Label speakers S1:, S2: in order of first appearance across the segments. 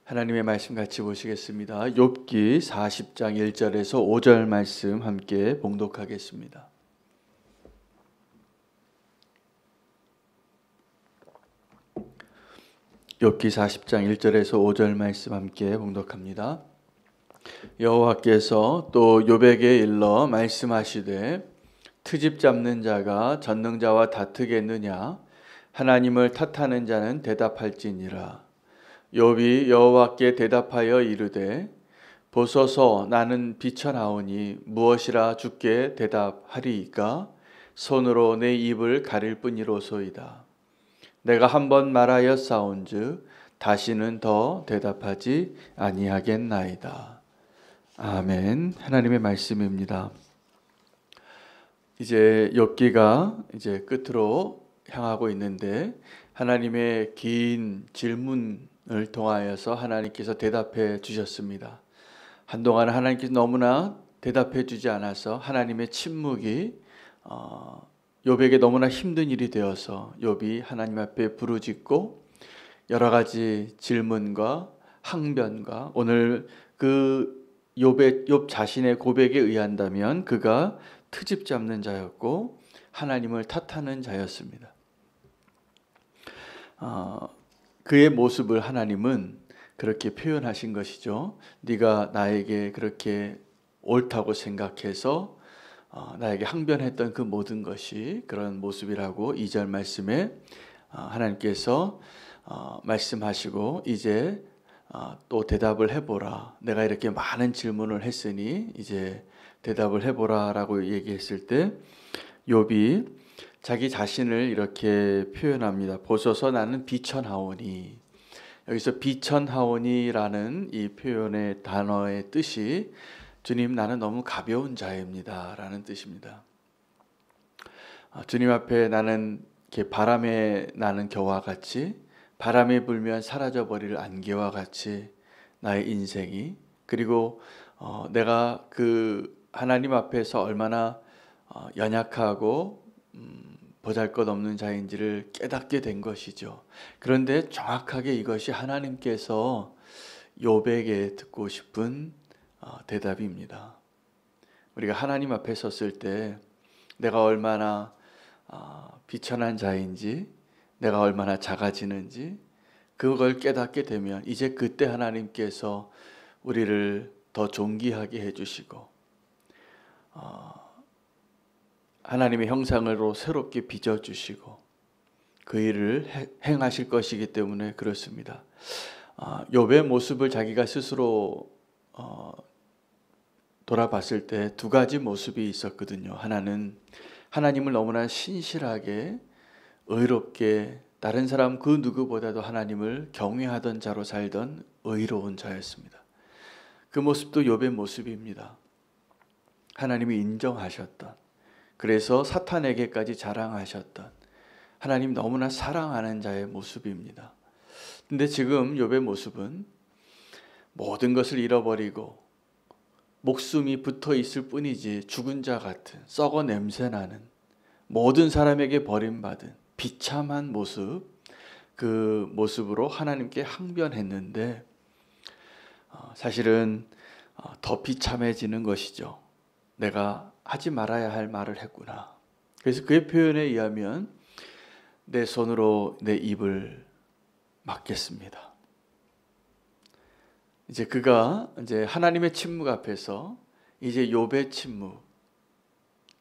S1: 하나님의 말씀 같이 보시겠습니다. 욥기 40장 1절에서 5절 말씀 함께 봉독하겠습니다. 욥기 40장 1절에서 5절 말씀 함께 봉독합니다. 여호와께서 또 욥에게 일러 말씀하시되 트집 잡는 자가 전능자와 다투겠느냐? 하나님을 탓하는 자는 대답할지니라. 욥이 여호와께 대답하여 이르되 보소서 나는 비천하오니 무엇이라 주께 대답하리이까? 손으로 내 입을 가릴 뿐이로소이다. 내가 한번 말하였사온즉 다시는 더 대답하지 아니하겠나이다. 아멘. 하나님의 말씀입니다. 이제 욥기가 이제 끝으로 향하고 있는데 하나님의 긴 질문을 통하여서 하나님께서 대답해 주셨습니다. 한동안 하나님께서 너무나 대답해 주지 않아서 하나님의 침묵이 욥에게 너무나 힘든 일이 되어서 욥이 하나님 앞에 부르짖고 여러 가지 질문과 항변과 오늘 그 욥 자신의 고백에 의한다면 그가 트집 잡는 자였고 하나님을 탓하는 자였습니다. 그의 모습을 하나님은 그렇게 표현하신 것이죠. 네가 나에게 그렇게 옳다고 생각해서 나에게 항변했던 그 모든 것이 그런 모습이라고 2절 말씀에 하나님께서 말씀하시고 이제 또 대답을 해보라. 내가 이렇게 많은 질문을 했으니 이제 대답을 해보라 라고 얘기했을 때 욥이 자기 자신을 이렇게 표현합니다. 보소서 나는 비천하오니. 여기서 비천하오니라는 이 표현의 단어의 뜻이 주님 나는 너무 가벼운 자입니다 라는 뜻입니다. 주님 앞에 나는 이렇게 바람에 나는 겨와 같이 바람이 불면 사라져버릴 안개와 같이 나의 인생이 그리고 내가 그 하나님 앞에서 얼마나 연약하고 보잘것없는 자인지를 깨닫게 된 것이죠. 그런데 정확하게 이것이 하나님께서 욥에게 듣고 싶은 대답입니다. 우리가 하나님 앞에 섰을 때 내가 얼마나 비천한 자인지 내가 얼마나 작아지는지 그걸 깨닫게 되면 이제 그때 하나님께서 우리를 더 존귀하게 해주시고 하나님의 형상으로 새롭게 빚어주시고 그 일을 행하실 것이기 때문에 그렇습니다. 욥의 모습을 자기가 스스로 돌아봤을 때 두 가지 모습이 있었거든요. 하나는 하나님을 너무나 신실하게 의롭게 다른 사람 그 누구보다도 하나님을 경외하던 자로 살던 의로운 자였습니다. 그 모습도 욥의 모습입니다. 하나님이 인정하셨던 그래서 사탄에게까지 자랑하셨던 하나님 너무나 사랑하는 자의 모습입니다. 근데 지금 욥의 모습은 모든 것을 잃어버리고 목숨이 붙어 있을 뿐이지 죽은 자 같은 썩어 냄새나는 모든 사람에게 버림받은 비참한 모습 그 모습으로 하나님께 항변했는데 사실은 더 비참해지는 것이죠. 내가 하지 말아야 할 말을 했구나. 그래서 그의 표현에 의하면 내 손으로 내 입을 막겠습니다. 이제 그가 이제 하나님의 침묵 앞에서 이제 욥의 침묵이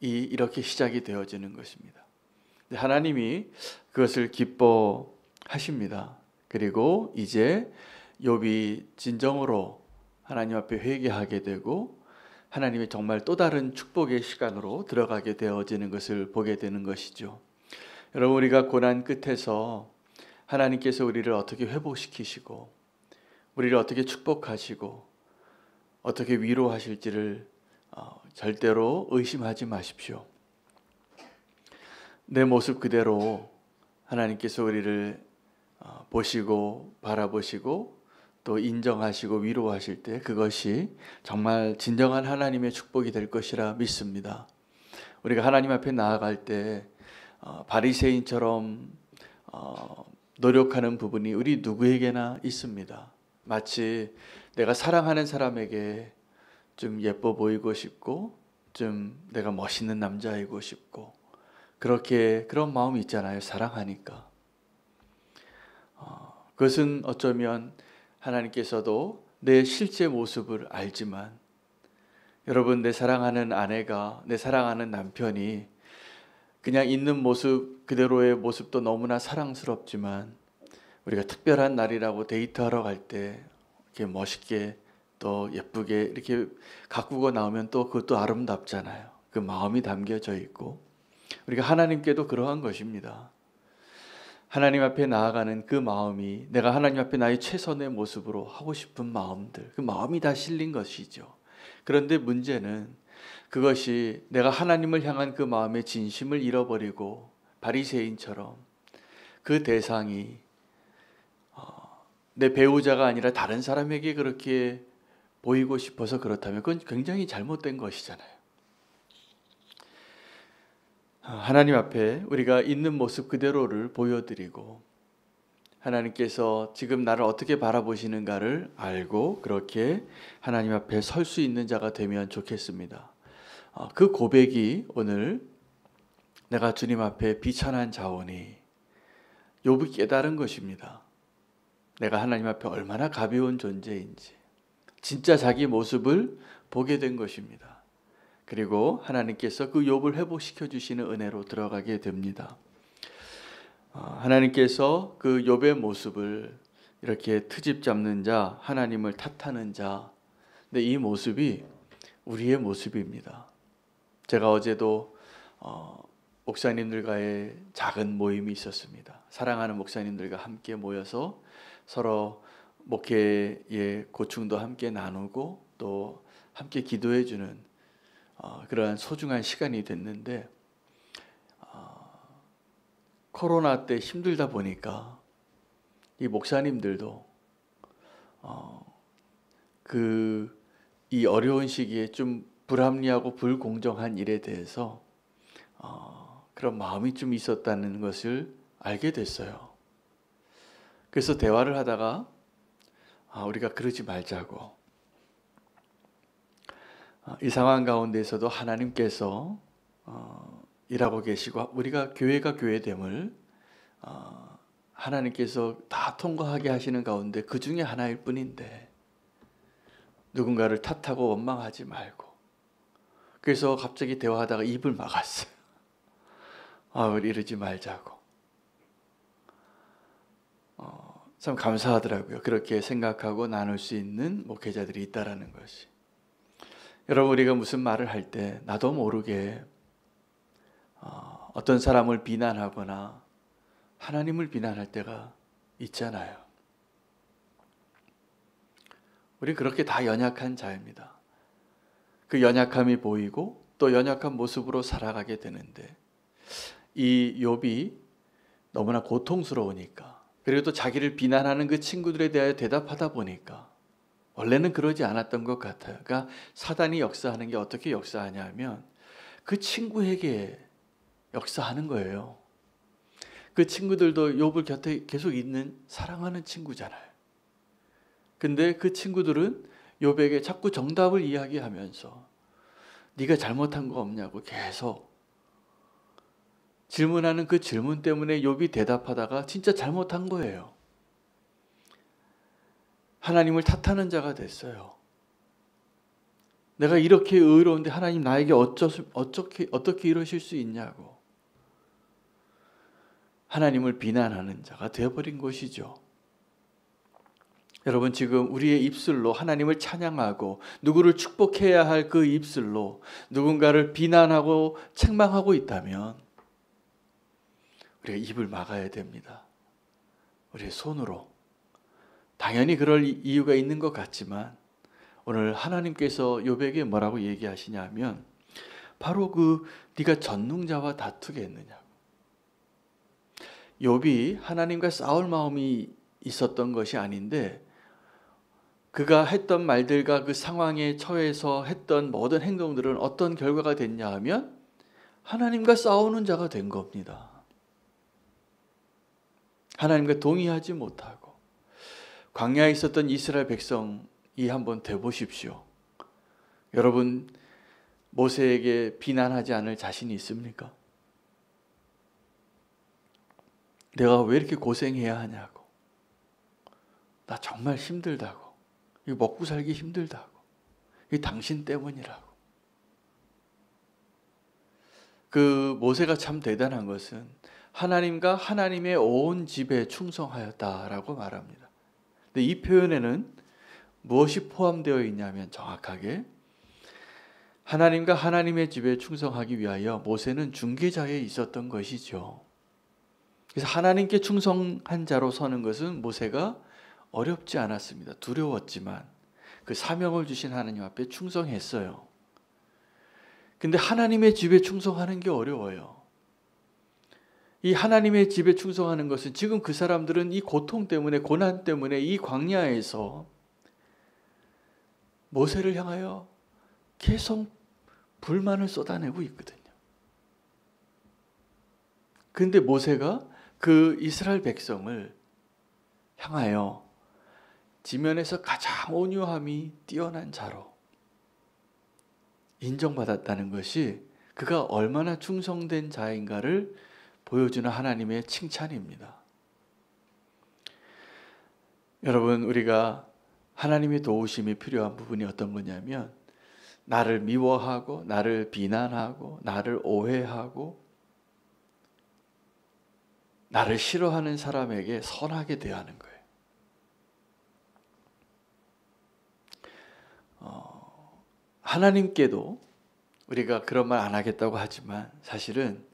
S1: 이렇게 시작이 되어지는 것입니다. 하나님이 그것을 기뻐하십니다. 그리고 이제 욥이 진정으로 하나님 앞에 회개하게 되고 하나님이 정말 또 다른 축복의 시간으로 들어가게 되어지는 것을 보게 되는 것이죠. 여러분 우리가 고난 끝에서 하나님께서 우리를 어떻게 회복시키시고 우리를 어떻게 축복하시고 어떻게 위로하실지를 절대로 의심하지 마십시오. 내 모습 그대로 하나님께서 우리를 보시고 바라보시고 또 인정하시고 위로하실 때 그것이 정말 진정한 하나님의 축복이 될 것이라 믿습니다. 우리가 하나님 앞에 나아갈 때 바리새인처럼 노력하는 부분이 우리 누구에게나 있습니다. 마치 내가 사랑하는 사람에게 좀 예뻐 보이고 싶고 좀 내가 멋있는 남자이고 싶고 그런 마음이 있잖아요. 사랑하니까. 그것은 어쩌면 하나님께서도 내 실제 모습을 알지만 여러분, 내 사랑하는 아내가, 내 사랑하는 남편이 그냥 있는 모습 그대로의 모습도 너무나 사랑스럽지만 우리가 특별한 날이라고 데이트하러 갈 때 이렇게 멋있게 또 예쁘게 이렇게 가꾸고 나오면 또 그것도 아름답잖아요. 그 마음이 담겨져 있고 우리가 하나님께도 그러한 것입니다. 하나님 앞에 나아가는 그 마음이 내가 하나님 앞에 나의 최선의 모습으로 하고 싶은 마음들, 그 마음이 다 실린 것이죠. 그런데 문제는 그것이 내가 하나님을 향한 그 마음의 진심을 잃어버리고 바리새인처럼 그 대상이 내 배우자가 아니라 다른 사람에게 그렇게 보이고 싶어서 그렇다면 그건 굉장히 잘못된 것이잖아요. 하나님 앞에 우리가 있는 모습 그대로를 보여드리고 하나님께서 지금 나를 어떻게 바라보시는가를 알고 그렇게 하나님 앞에 설 수 있는 자가 되면 좋겠습니다. 그 고백이 오늘 내가 주님 앞에 비천한 자오니 욥이 깨달은 것입니다. 내가 하나님 앞에 얼마나 가벼운 존재인지 진짜 자기 모습을 보게 된 것입니다. 그리고 하나님께서 그 욥을 회복시켜 주시는 은혜로 들어가게 됩니다. 하나님께서 그 욥의 모습을 이렇게 트집 잡는 자, 하나님을 탓하는 자, 근데 이 모습이 우리의 모습입니다. 제가 어제도 목사님들과의 작은 모임이 있었습니다. 사랑하는 목사님들과 함께 모여서 서로 목회의 고충도 함께 나누고 또 함께 기도해 주는 그러한 소중한 시간이 됐는데 코로나 때 힘들다 보니까 이 목사님들도 이 어려운 시기에 좀 불합리하고 불공정한 일에 대해서 그런 마음이 좀 있었다는 것을 알게 됐어요. 그래서 대화를 하다가 우리가 그러지 말자고, 이 상황 가운데서도 하나님께서 일하고 계시고 우리가 교회가 교회됨을 하나님께서 다 통과하게 하시는 가운데 그 중에 하나일 뿐인데 누군가를 탓하고 원망하지 말고, 그래서 갑자기 대화하다가 입을 막았어요. 우리 이러지 말자고. 참 감사하더라고요. 그렇게 생각하고 나눌 수 있는 목회자들이 있다라는 것이. 여러분, 우리가 무슨 말을 할 때 나도 모르게 어떤 사람을 비난하거나 하나님을 비난할 때가 있잖아요. 우리 그렇게 다 연약한 자입니다. 그 연약함이 보이고 또 연약한 모습으로 살아가게 되는데 이 욥이 너무나 고통스러우니까, 그리고 또 자기를 비난하는 그 친구들에 대하여 대답하다 보니까 원래는 그러지 않았던 것 같아요. 그러니까 사단이 역사하는 게 어떻게 역사하냐면 그 친구에게 역사하는 거예요. 그 친구들도 욥을 곁에 계속 있는 사랑하는 친구잖아요. 근데 그 친구들은 욥에게 자꾸 정답을 이야기하면서 네가 잘못한 거 없냐고 계속 질문하는 그 질문 때문에 욥이 대답하다가 진짜 잘못한 거예요. 하나님을 탓하는 자가 됐어요. 내가 이렇게 의로운데 하나님 나에게 어떻게 이러실 수 있냐고 하나님을 비난하는 자가 되어버린 것이죠. 여러분, 지금 우리의 입술로 하나님을 찬양하고 누구를 축복해야 할 그 입술로 누군가를 비난하고 책망하고 있다면 우리가 입을 막아야 됩니다. 우리의 손으로. 당연히 그럴 이유가 있는 것 같지만 오늘 하나님께서 욥에게 뭐라고 얘기하시냐면 바로 네가 전능자와 다투겠느냐고. 욥이 하나님과 싸울 마음이 있었던 것이 아닌데 그가 했던 말들과 그 상황에 처해서 했던 모든 행동들은 어떤 결과가 됐냐 하면 하나님과 싸우는 자가 된 겁니다. 하나님과 동의하지 못하고 광야에 있었던 이스라엘 백성이 한번 돼 보십시오. 여러분 모세에게 비난하지 않을 자신이 있습니까? 내가 왜 이렇게 고생해야 하냐고. 나 정말 힘들다고. 이거 먹고 살기 힘들다고. 이게 당신 때문이라고. 그 모세가 참 대단한 것은 하나님과 하나님의 온 집에 충성하였다라고 말합니다. 근데 이 표현에는 무엇이 포함되어 있냐면 정확하게 하나님과 하나님의 집에 충성하기 위하여 모세는 중개자에 있었던 것이죠. 그래서 하나님께 충성한 자로 서는 것은 모세가 어렵지 않았습니다. 두려웠지만 그 사명을 주신 하나님 앞에 충성했어요. 근데 하나님의 집에 충성하는 게 어려워요. 이 하나님의 집에 충성하는 것은 지금 그 사람들은 이 고통 때문에 고난 때문에 이 광야에서 모세를 향하여 계속 불만을 쏟아내고 있거든요. 그런데 모세가 그 이스라엘 백성을 향하여 지면에서 가장 온유함이 뛰어난 자로 인정받았다는 것이 그가 얼마나 충성된 자인가를 보여주는 하나님의 칭찬입니다. 여러분, 우리가 하나님의 도우심이 필요한 부분이 어떤 거냐면 나를 미워하고 나를 비난하고 나를 오해하고 나를 싫어하는 사람에게 선하게 대하는 거예요. 하나님께도 우리가 그런 말 안 하겠다고 하지만 사실은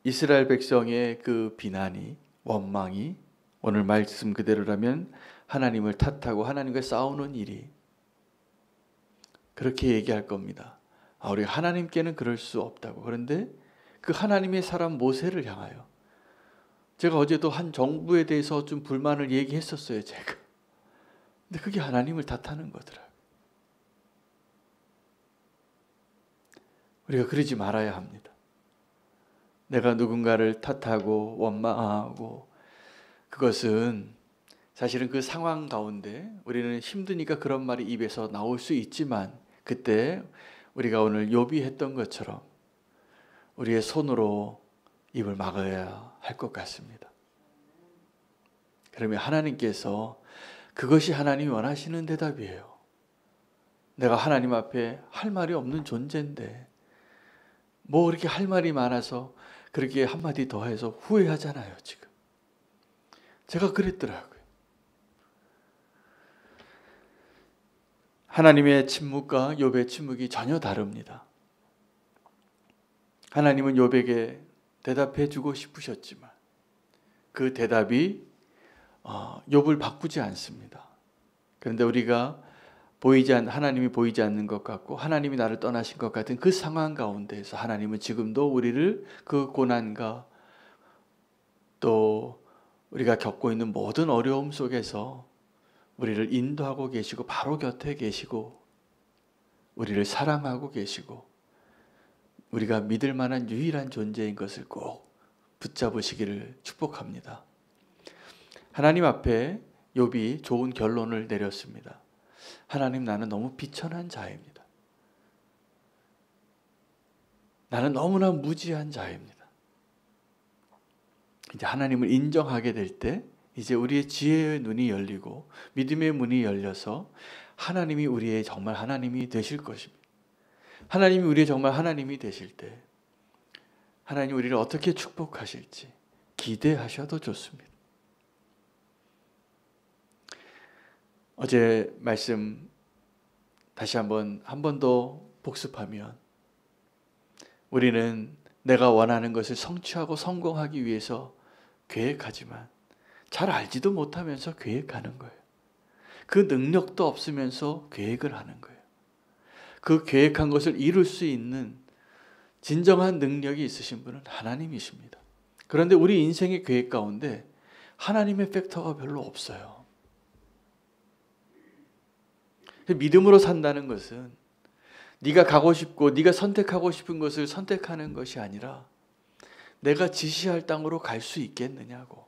S1: 이스라엘 백성의 그 비난이 원망이 오늘 말씀 그대로라면 하나님을 탓하고 하나님과 싸우는 일이 그렇게 얘기할 겁니다. 우리가 하나님께는 그럴 수 없다고. 그런데 그 하나님의 사람 모세를 향하여 제가 어제도 한 정부에 대해서 좀 불만을 얘기했었어요. 제가. 근데 그게 하나님을 탓하는 거더라고요. 우리가 그러지 말아야 합니다. 내가 누군가를 탓하고 원망하고 그것은 사실은 그 상황 가운데 우리는 힘드니까 그런 말이 입에서 나올 수 있지만 그때 우리가 오늘 욥이 했던 것처럼 우리의 손으로 입을 막아야 할 것 같습니다. 그러면 하나님께서 그것이 하나님이 원하시는 대답이에요. 내가 하나님 앞에 할 말이 없는 존재인데 뭐 그렇게 할 말이 많아서 그렇게 한마디 더 해서 후회하잖아요. 지금 제가 그랬더라고요. 하나님의 침묵과 욥의 침묵이 전혀 다릅니다. 하나님은 욥에게 대답해 주고 싶으셨지만 그 대답이 욥을 바꾸지 않습니다. 그런데 우리가 하나님이 보이지 않는 것 같고 하나님이 나를 떠나신 것 같은 그 상황 가운데서 하나님은 지금도 우리를 그 고난과 또 우리가 겪고 있는 모든 어려움 속에서 우리를 인도하고 계시고 바로 곁에 계시고 우리를 사랑하고 계시고 우리가 믿을 만한 유일한 존재인 것을 꼭 붙잡으시기를 축복합니다. 하나님 앞에 욥이 좋은 결론을 내렸습니다. 하나님, 나는 너무 비천한 자입니다. 나는 너무나 무지한 자입니다. 이제 하나님을 인정하게 될 때 이제 우리의 지혜의 눈이 열리고 믿음의 문이 열려서 하나님이 우리의 정말 하나님이 되실 것입니다. 하나님이 우리의 정말 하나님이 되실 때 하나님 우리를 어떻게 축복하실지 기대하셔도 좋습니다. 어제 말씀 다시 한 번 더 복습하면 우리는 내가 원하는 것을 성취하고 성공하기 위해서 계획하지만 잘 알지도 못하면서 계획하는 거예요. 그 능력도 없으면서 계획을 하는 거예요. 그 계획한 것을 이룰 수 있는 진정한 능력이 있으신 분은 하나님이십니다. 그런데 우리 인생의 계획 가운데 하나님의 팩터가 별로 없어요. 믿음으로 산다는 것은 네가 가고 싶고 네가 선택하고 싶은 것을 선택하는 것이 아니라 내가 지시할 땅으로 갈 수 있겠느냐고.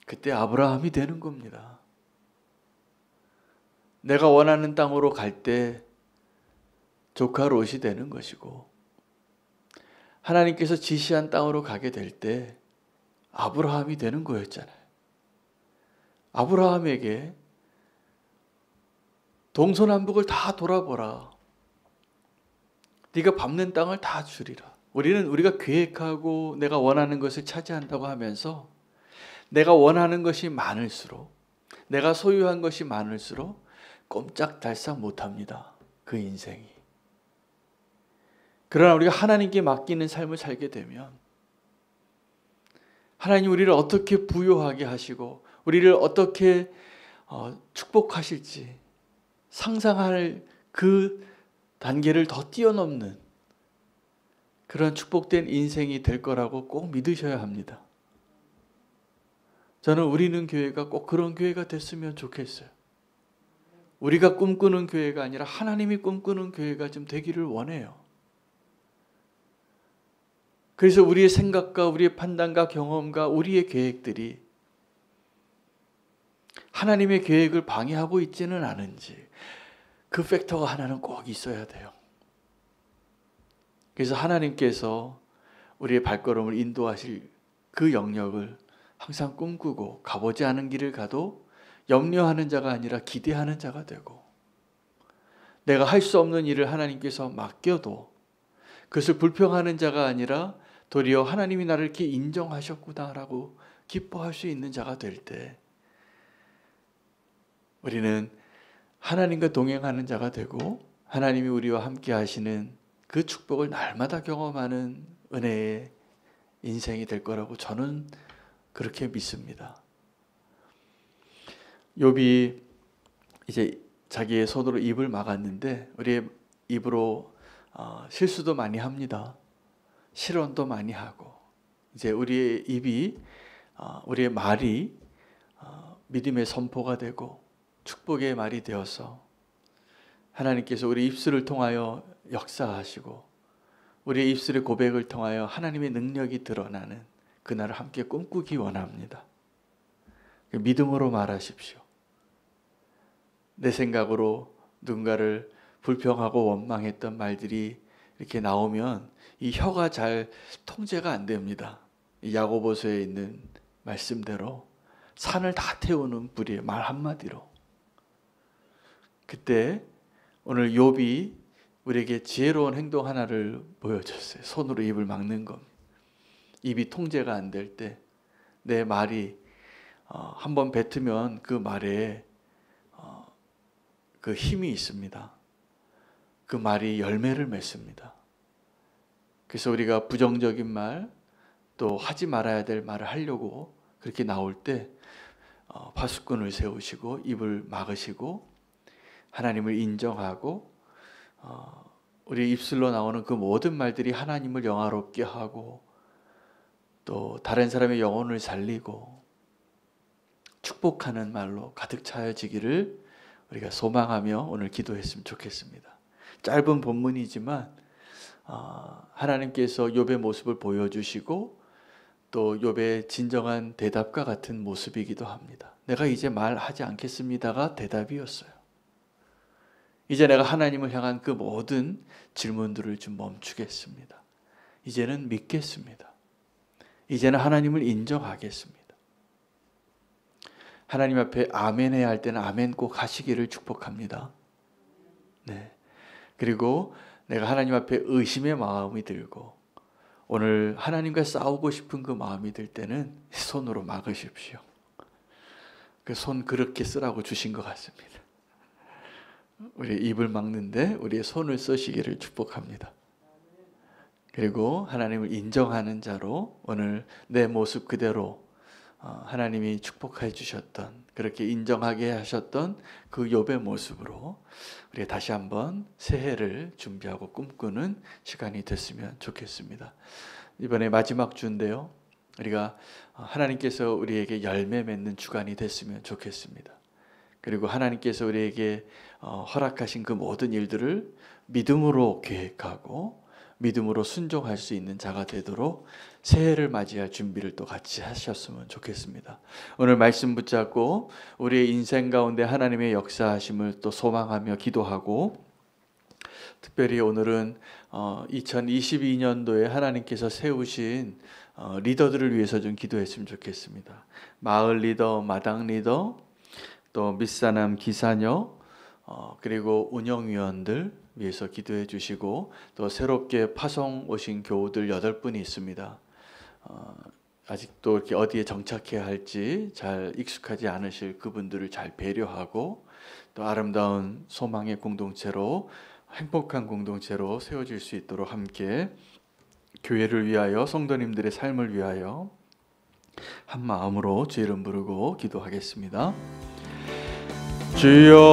S1: 그때 아브라함이 되는 겁니다. 내가 원하는 땅으로 갈 때 조카 롯이 되는 것이고, 하나님께서 지시한 땅으로 가게 될 때 아브라함이 되는 거였잖아요. 아브라함에게 동서남북을 다 돌아보라. 네가 밟는 땅을 다 주리라. 우리가 계획하고 내가 원하는 것을 차지한다고 하면서 내가 원하는 것이 많을수록, 내가 소유한 것이 많을수록 꼼짝달싹 못합니다. 그 인생이. 그러나 우리가 하나님께 맡기는 삶을 살게 되면 하나님 우리를 어떻게 부요하게 하시고 우리를 어떻게 축복하실지 상상할 그 단계를 더 뛰어넘는 그런 축복된 인생이 될 거라고 꼭 믿으셔야 합니다. 저는 우리는 교회가 꼭 그런 교회가 됐으면 좋겠어요. 우리가 꿈꾸는 교회가 아니라 하나님이 꿈꾸는 교회가 좀 되기를 원해요. 그래서 우리의 생각과 우리의 판단과 경험과 우리의 계획들이 하나님의 계획을 방해하고 있지는 않은지 그 팩터가 하나는 꼭 있어야 돼요. 그래서 하나님께서 우리의 발걸음을 인도하실 그 영역을 항상 꿈꾸고 가보지 않은 길을 가도 염려하는 자가 아니라 기대하는 자가 되고, 내가 할 수 없는 일을 하나님께서 맡겨도 그것을 불평하는 자가 아니라 도리어 하나님이 나를 이렇게 인정하셨구나라고 기뻐할 수 있는 자가 될 때 우리는 하나님과 동행하는 자가 되고 하나님이 우리와 함께 하시는 그 축복을 날마다 경험하는 은혜의 인생이 될 거라고 저는 그렇게 믿습니다. 욥이 이제 자기의 손으로 입을 막았는데 우리의 입으로 실수도 많이 합니다. 실언도 많이 하고, 이제 우리의 입이 우리의 말이 믿음의 선포가 되고 축복의 말이 되어서 하나님께서 우리 입술을 통하여 역사하시고 우리의 입술의 고백을 통하여 하나님의 능력이 드러나는 그날을 함께 꿈꾸기 원합니다. 믿음으로 말하십시오. 내 생각으로 누군가를 불평하고 원망했던 말들이 이렇게 나오면 이 혀가 잘 통제가 안 됩니다. 야고보서에 있는 말씀대로 산을 다 태우는 불이에요. 말 한마디로. 그때 오늘 욥이 우리에게 지혜로운 행동 하나를 보여줬어요. 손으로 입을 막는 것. 입이 통제가 안 될 때 내 말이 한번 뱉으면 그 말에 그 힘이 있습니다. 그 말이 열매를 맺습니다. 그래서 우리가 부정적인 말, 또 하지 말아야 될 말을 하려고 그렇게 나올 때 파수꾼을 세우시고 입을 막으시고 하나님을 인정하고 우리 입술로 나오는 그 모든 말들이 하나님을 영화롭게 하고 또 다른 사람의 영혼을 살리고 축복하는 말로 가득 차여지기를 우리가 소망하며 오늘 기도했으면 좋겠습니다. 짧은 본문이지만 하나님께서 욥의 모습을 보여주시고 또 욥의 진정한 대답과 같은 모습이기도 합니다. 내가 이제 말하지 않겠습니다가 대답이었어요. 이제 내가 하나님을 향한 그 모든 질문들을 좀 멈추겠습니다. 이제는 믿겠습니다. 이제는 하나님을 인정하겠습니다. 하나님 앞에 아멘 해야 할 때는 아멘 꼭 하시기를 축복합니다. 네. 그리고 내가 하나님 앞에 의심의 마음이 들고 오늘 하나님과 싸우고 싶은 그 마음이 들 때는 손으로 막으십시오. 그 손 그렇게 쓰라고 주신 것 같습니다. 우리 입을 막는데 우리의 손을 쓰시기를 축복합니다. 그리고 하나님을 인정하는 자로 오늘 내 모습 그대로 하나님이 축복해 주셨던, 그렇게 인정하게 하셨던 그 욥의 모습으로 우리가 다시 한번 새해를 준비하고 꿈꾸는 시간이 됐으면 좋겠습니다. 이번에 마지막 주인데요, 우리가 하나님께서 우리에게 열매 맺는 주간이 됐으면 좋겠습니다. 그리고 하나님께서 우리에게 허락하신 그 모든 일들을 믿음으로 계획하고 믿음으로 순종할 수 있는 자가 되도록 새해를 맞이할 준비를 또 같이 하셨으면 좋겠습니다. 오늘 말씀 붙잡고 우리의 인생 가운데 하나님의 역사하심을 또 소망하며 기도하고, 특별히 오늘은 2022년도에 하나님께서 세우신 리더들을 위해서 좀 기도했으면 좋겠습니다. 마을 리더, 마당 리더, 또 밑사람 기사녀, 그리고 운영위원들 위해서 기도해 주시고, 또 새롭게 파송 오신 교우들 8분이 있습니다. 아직도 이렇게 어디에 정착해야 할지 잘 익숙하지 않으실 그분들을 잘 배려하고, 또 아름다운 소망의 공동체로, 행복한 공동체로 세워질 수 있도록 함께 교회를 위하여, 성도님들의 삶을 위하여 한 마음으로 주의 이름 부르고 기도하겠습니다. 주여